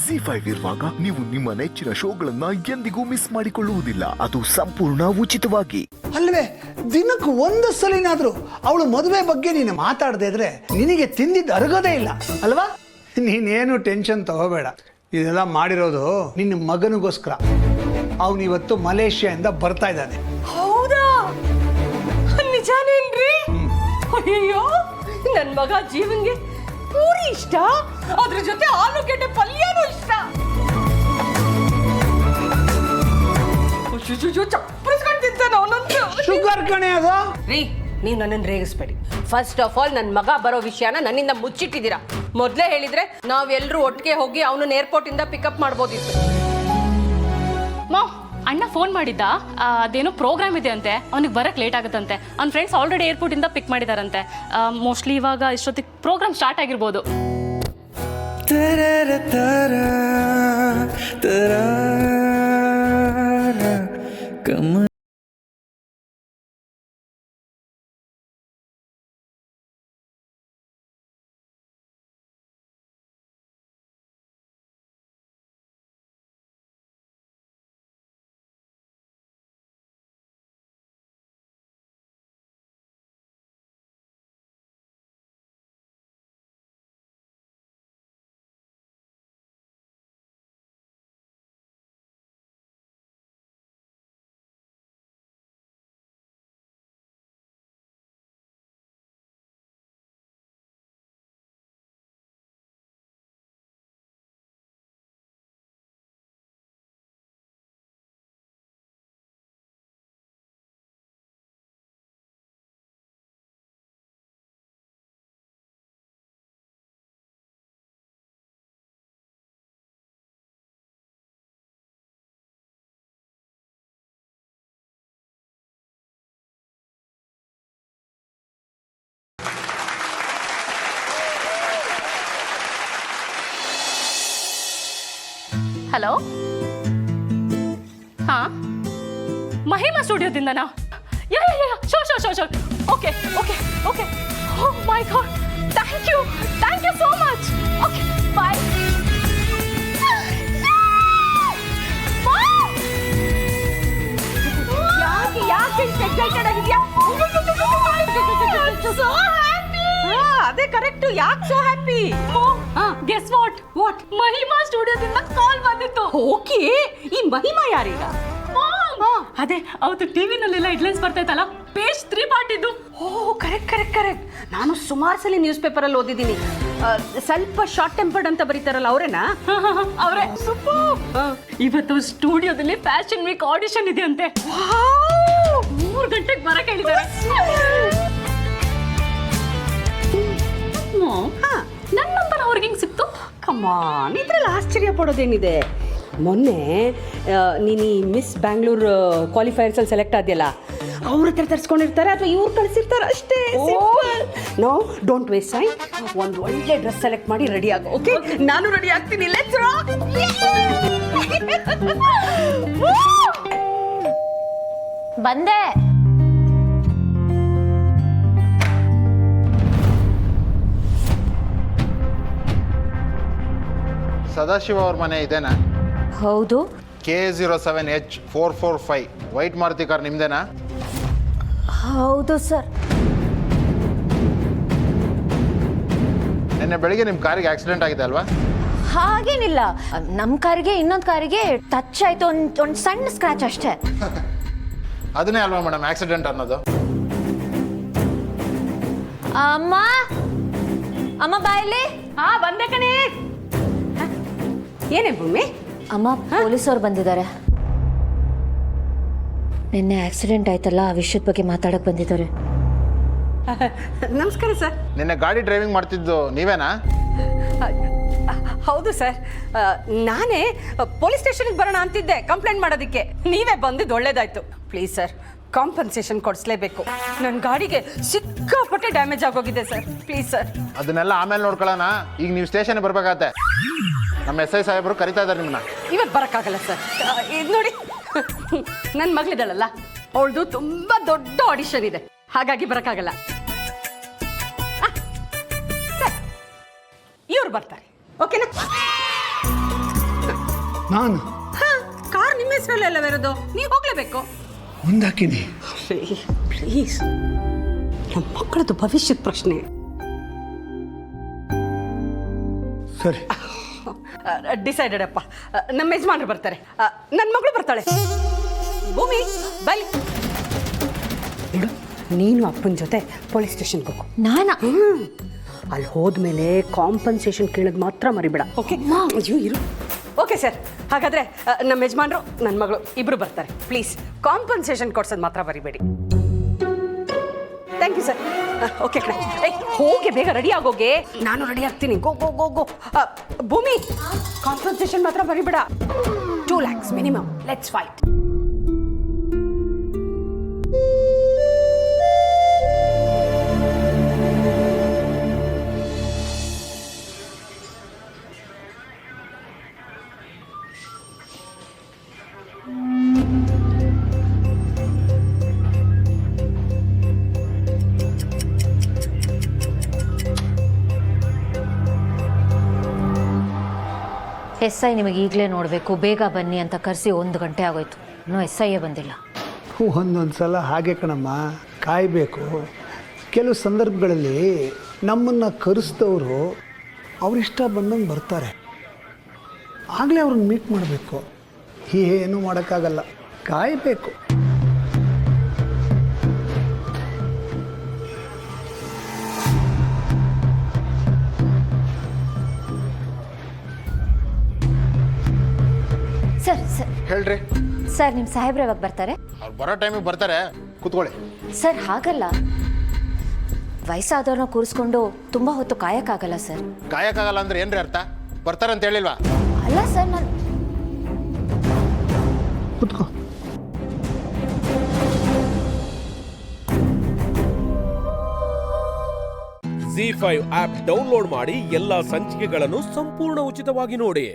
ZEE5 ಇರುವಾಗ ನೀವು ನಿಮ್ಮ ನೆಚ್ಚಿನ ಶೋಗಳನ್ನ ಎಂದಿಗೂ ಮಿಸ್ ಮಾಡಿಕೊಳ್ಳುವುದಿಲ್ಲ. ಅದು ಸಂಪೂರ್ಣ ಉಚಿತವಾಗಿ. ಅಲ್ವೇ ದಿನಕ್ಕೆ ಒಂದು ಸಲಿನಾದ್ರೂ ಅವಳು ಮದುವೆ ಬಗ್ಗೆ ನೀನು ಮಾತಾಡದೇ ಇದ್ರೆ ನಿನಗೆ ತಿಂದಿದ್ದು ಅರಗೋದೇ ಇಲ್ಲ ಅಲ್ವಾ? ನೀನೇನು ಟೆನ್ಷನ್ ತಗೋಬೇಡ. ಇದೆಲ್ಲ ಮಾಡಿರೋದು ನಿನ್ನ ಮಗನಿಗೋಸ್ಕರ. ಅವನಿವತ್ತು ಮಲೇಷ್ಯಾದಿಂದ ಬರ್ತಾ ಇದ್ದಾನೆ. ಹೌದಾ? ನಿಜಾನೇನ್ರಿ? ಅಯ್ಯೋ, ನನ್ ಮಗ ಜೀವನ್ಗೆ ಪೂರಿ ಇಷ್ಟ, ಅದ್ರ ಜೊತೆ ಆಲೂಗೆಡ್ಡೆ ಪಲ್ಯನೂ ಇಷ್ಟ. ಚಪ್ಪರಿಸ್ಕೊಂಡು ತಿಂತಾನ ಅವನಂತೂ. ಶುಗರ್ ಕಣೆ ಅದು. ರೀ, ನೀವು ನನ್ನನ್ನು ರೇಗಿಸ್ಬೇಡಿ. ಫಸ್ಟ್ ಆಫ್ ಆಲ್ ನನ್ನ ಮಗ ಬರೋ ವಿಷಯನ ನನ್ನಿಂದ ಮುಚ್ಚಿಟ್ಟಿದ್ದೀರಾ. ಮೊದಲೇ ಹೇಳಿದ್ರೆ ನಾವೆಲ್ಲರೂ ಒಟ್ಟಿಗೆ ಹೋಗಿ ಅವನನ್ನ ಏರ್ಪೋರ್ಟ್ ಇಂದ ಪಿಕಪ್ ಮಾಡ್ಬೋದಿತ್ತು. ಅಣ್ಣ ಫೋನ್ ಮಾಡಿದ್ದ, ಅದೇನೋ ಪ್ರೋಗ್ರಾಮ್ ಇದೆ ಅಂತೆ, ಅವ್ನಿಗೆ ಬರಕ್ಕೆ ಲೇಟ್ ಆಗುತ್ತಂತೆ. ಅವ್ನ ಫ್ರೆಂಡ್ಸ್ ಆಲ್ರೆಡಿ ಏರ್ಪೋರ್ಟಿಂದ ಪಿಕ್ ಮಾಡಿದಾರಂತೆ. ಮೋಸ್ಟ್ಲಿ ಇವಾಗ ಇಷ್ಟೊತ್ತಿಗೆ ಪ್ರೋಗ್ರಾಮ್ ಸ್ಟಾರ್ಟ್ ಆಗಿರ್ಬೋದು. ಹಲೋ, ಹಾ, ಮಹಿಮಾ ಸ್ಟುಡಿಯೋದಿಂದನಾ? Yeah sure. Okay. Oh my god, thank you so much. Okay, bye. ಯಾಕೆ ಎಕ್ಸೈಟೆಡ್ ಆಗಿದ್ಯಾ? ಅದೇ ಕರೆಕ್ಟ್. ಯಾಕೆ so happy? Guess what Mahima ಸ್ಟುಡಿಯೋದಿಂದ ಕಾಲ್ ಬಂದಿತ್ತು. ಓಕೆ, ಈ ಮಹಿಮಾ ಯಾರೀಗ? ಅದೇ ಅವತ್ತು ಟಿವಿನಲ್ಲೆಲ್ಲ ಹೆಡ್ಲೈನ್ಸ್ ಬರ್ತಾಯ್ತಲ್ಲ, ಪೇಜ್ 3 ಪಾರ್ಟಿದ್ದು. Oh, correct. ನಾನು ಸುಮಾರು ಸಲ ನ್ಯೂಸ್ ಪೇಪರಲ್ಲಿ ಓದಿದ್ದೀನಿ. ಸ್ವಲ್ಪ ಶಾರ್ಟ್ ಟೆಂಪರ್ಡ್ ಅಂತ ಬರೀತಾರಲ್ಲ, ಅವರೇನಾ? ಅವರೇ. ಇವತ್ತು ಸ್ಟುಡಿಯೋದಲ್ಲಿ ಫ್ಯಾಷನ್ ವೀಕ್ ಆಡಿಷನ್ ಇದೆ ಅಂತೆ. 3 ಗಂಟೆಗೆ ಬರಕ್ಕೆ ಹೇಳಿದ್ದಾರೆ. ನನ್ನ ನಂಬರ್ ಅವ್ರಿಗೆ ಹೆಂಗ್ ಸಿಕ್ತು? ಕಮಾನ್, ಇದ್ರಲ್ಲಿ ಆಶ್ಚರ್ಯ ಪಡೋದೇನಿದೆ? ಮೊನ್ನೆ ನೀನು ಈ ಮಿಸ್ ಬ್ಯಾಂಗ್ಳೂರ್ ಕ್ವಾಲಿಫೈಯರ್ಸಲ್ಲಿ ಸೆಲೆಕ್ಟ್ ಆದ್ಯಲ್ಲ, ಅವ್ರ ಹತ್ರ ತರಿಸ್ಕೊಂಡಿರ್ತಾರೆ ಅಥವಾ ಇವ್ರು ಕಳಿಸಿರ್ತಾರೆ ಅಷ್ಟೇ. No, don't waste time. ಒಂದು ಒಳ್ಳೆ ಡ್ರೆಸ್ ಸೆಲೆಕ್ಟ್ ಮಾಡಿ ರೆಡಿ ಆಗು. ಓಕೆ, ನಾನು ರೆಡಿ ಆಗ್ತೀನಿ. Let's rock. ಬಂದೆ. ಸದಾಶಿವ ಅವ್ರ ಮನೆ ಇದೇನಾ? ಹೌದು. K07H445 white Maruti car ನಿಮ್ದೇನಾ? ಹೌದು ಸರ್. ನಿನ್ನೆ ಬೆಳಿಗ್ಗೆ ನಿಮ್ಮ ಕಾರಿಗೆ ಆಕ್ಸಿಡೆಂಟ್ ಆಗಿದೆ ಅಲ್ವಾ? ಹಾಗೇನಿಲ್ಲ, ನಮ್ಮ ಕಾರಿಗೆ ಇನ್ನೊಂದು ಕಾರಿಗೆ ಟಚ್ ಆಯ್ತು. ಒಂದು ಸಣ್ಣ ಸ್ಕ್ರಾಚ್ ಅಷ್ಟೇ. ಅದನ್ನೇ ಅಲ್ವಾ ಮೇಡಮ್ ಆಕ್ಸಿಡೆಂಟ್ ಅನ್ನೋದು? ಅಮ್ಮ ಬಾಯಲ್ಲಿ. ಬಂದೆ ಕಣೆ. ಏನೇ ಭೂಮಿ? ಅಮ್ಮ, ಪೊಲೀಸವ್ರು ಬಂದಿದ್ದಾರೆ. ನಿನ್ನೆ ಆಕ್ಸಿಡೆಂಟ್ ಆಯ್ತಲ್ಲ, ಆ ವಿಷಯದ ಬಗ್ಗೆ ಮಾತಾಡಕ್ ಬಂದಿದ್ದಾರೆ. ನಮಸ್ಕಾರ ಸರ್. ನಿನ್ನೆ ಗಾಡಿ ಡ್ರೈವಿಂಗ್ ಮಾಡ್ತಿದ್ದು ನೀವೇನಾ? ಹೌದು ಸರ್, ನಾನೇ ಪೊಲೀಸ್ ಸ್ಟೇಷನ್ಗೆ ಬರೋಣ ಅಂತಿದ್ದೆ ಕಂಪ್ಲೇಂಟ್ ಮಾಡೋದಕ್ಕೆ. ನೀವೇ ಬಂದಿದ್ದು ಒಳ್ಳೇದಾಯ್ತು. ಪ್ಲೀಸ್ ಸರ್, ಕಾಂಪನ್ಸೇಷನ್ ಕೊಡಿಸ್ಲೇಬೇಕು. ನನ್ನ ಗಾಡಿಗೆ ಸಿಕ್ಕಾಪಟ್ಟೆ ಡ್ಯಾಮೇಜ್ ಆಗೋಗಿದೆ ಸರ್. Please sir. ಅದನ್ನೆಲ್ಲ ಆಮೇಲೆ ನೋಡ್ಕೊಳ್ಳೋಣ. ಈಗ ನೀವು ಸ್ಟೇಷನ್ಗೆ ಬರ್ಬೇಕಾಗತ್ತೆ. ನಮ್ಮ SI ಸಾಹೇಬರು ಕರಿತಾ ಇದ್ದಾರೆ ನಿಮ್ಮನ್ನ. ಇವತ್ತು ಬರೋಕ್ಕಾಗಲ್ಲ ಸರ್. ಇದು ನೋಡಿ, ನನ್ನ ಮಗಳಿದ್ದಾಳಲ್ಲ, ಅವಳದು ತುಂಬ ದೊಡ್ಡ ಆಡಿಷನ್ ಇದೆ, ಹಾಗಾಗಿ ಬರೋಕ್ಕಾಗಲ್ಲ. ಸರ್, ಇವ್ರು ಬರ್ತಾರೆ. ಓಕೆನಾ? ನಾನು ಕಾರ್ ನಿಮ್ಮ ಹೆಸರಲ್ಲೆಲ್ಲ ಬರೋದು, ನೀವು ಹೋಗ್ಲೇಬೇಕು. ಮುಂದಾಕಿನಿ. ಪ್ಲೀಸ್, ನಮ್ಮ ಮಕ್ಕಳದ್ದು ಭವಿಷ್ಯದ ಪ್ರಶ್ನೆ. ಸರಿ, ಡಿಸೈಡೆಡ್ ಅಪ್ಪ. ನಮ್ಮ ಯಜಮಾನ್ರು ಬರ್ತಾರೆ, ನನ್ನ ಮಗಳು ಬರ್ತಾಳೆ. ಭೂಮಿ ಬೈ. ನೋಡು, ನೀನು ಅಪ್ಪನ ಜೊತೆ ಪೊಲೀಸ್ ಸ್ಟೇಷನ್ಗೆ ಹೋಗು. ನಾನಾ? ಅಲ್ಲಿ ಹೋದ್ಮೇಲೆ ಕಾಂಪನ್ಸೇಷನ್ ಕೇಳೋದು ಮಾತ್ರ ಮರಿಬೇಡ. ಓಕೆ? ಅಯ್ಯೋ ಇರು. ಓಕೆ ಸರ್, ಹಾಗಾದರೆ ನಮ್ಮ ಯಜಮಾನ್ರು ನನ್ನ ಮಗಳು ಇಬ್ಬರು ಬರ್ತಾರೆ. ಪ್ಲೀಸ್ ಕಾಂಪನ್ಸೇಷನ್ ಕೊಡ್ಸೋದು ಮಾತ್ರ ಮರಿಬೇಡಿ. Thank you sir. ಓಕೆ ಕಣೆ, ಹೋಗಿ ಬೇಗ ರೆಡಿ ಆಗೋಗೆ. ನಾನು ರೆಡಿ ಆಗ್ತೀನಿ. ಗೋ ಗೋ ಗೋ ಗೋ. ಭೂಮಿ, ಕಾಂಪನ್ಸೇಷನ್ ಮಾತ್ರ ಮರಿಬೇಡ. 2 lakhs minimum. Let's fight. SI ನಿಮಗೆ ಈಗಲೇ ನೋಡಬೇಕು, ಬೇಗ ಬನ್ನಿ ಅಂತ ಕರೆಸಿ 1 ಗಂಟೆ ಆಗೋಯ್ತು, ಇನ್ನೂ SI ಬಂದಿಲ್ಲ. ಒಂದೊಂದು ಸಲ ಹಾಗೆ ಕಣಮ್ಮ, ಕಾಯಬೇಕು. ಕೆಲವು ಸಂದರ್ಭಗಳಲ್ಲಿ ನಮ್ಮನ್ನು ಕರೆಸಿದವರು ಅವರಿಷ್ಟ ಬಂದಂಗೆ ಬರ್ತಾರೆ, ಆಗಲೇ ಅವ್ರನ್ನ ಮೀಟ್ ಮಾಡಬೇಕು. ಏನೂ ಮಾಡೋಕ್ಕಾಗಲ್ಲ, ಕಾಯಬೇಕು. ಸರ್ ಸರ್ ಹೇಳ್ರಿ. ಸರ್, ನಿಮ್ಮ ಸಾಹೇಬ್ರು ಯಾವಾಗ ಬರ್ತಾರೆ? ಅವ್ರು ಬರೋ ಟೈಮಿಗೆ ಬರ್ತಾರೆ, ಕೂತ್ಕೊಳ್ಳಿ. ಸರ್ ಹಾಗಲ್ಲ, ವಯಸ್ಸಾದವ್ರನ್ನ ಕೂರಿಸ್ಕೊಂಡು ತುಂಬ ಹೊತ್ತು ಕಾಯಕ್ಕಾಗಲ್ಲ ಸರ್. ಕಾಯಕ್ಕಾಗಲ್ಲ ಅಂದ್ರೆ ಏನ್ರಿ ಅರ್ಥ? ಬರ್ತಾರಂತ ಹೇಳಿಲ್ವಾ? ಅಲ್ಲ ಸರ್, ನಾನು ಕೂತ್ಕೋ. ZEE5 ಆಪ್ ಡೌನ್ಲೋಡ್ ಮಾಡಿ ಎಲ್ಲಾ ಸಂಚಿಕೆಗಳನ್ನು ಸಂಪೂರ್ಣ ಉಚಿತವಾಗಿ ನೋಡಿ.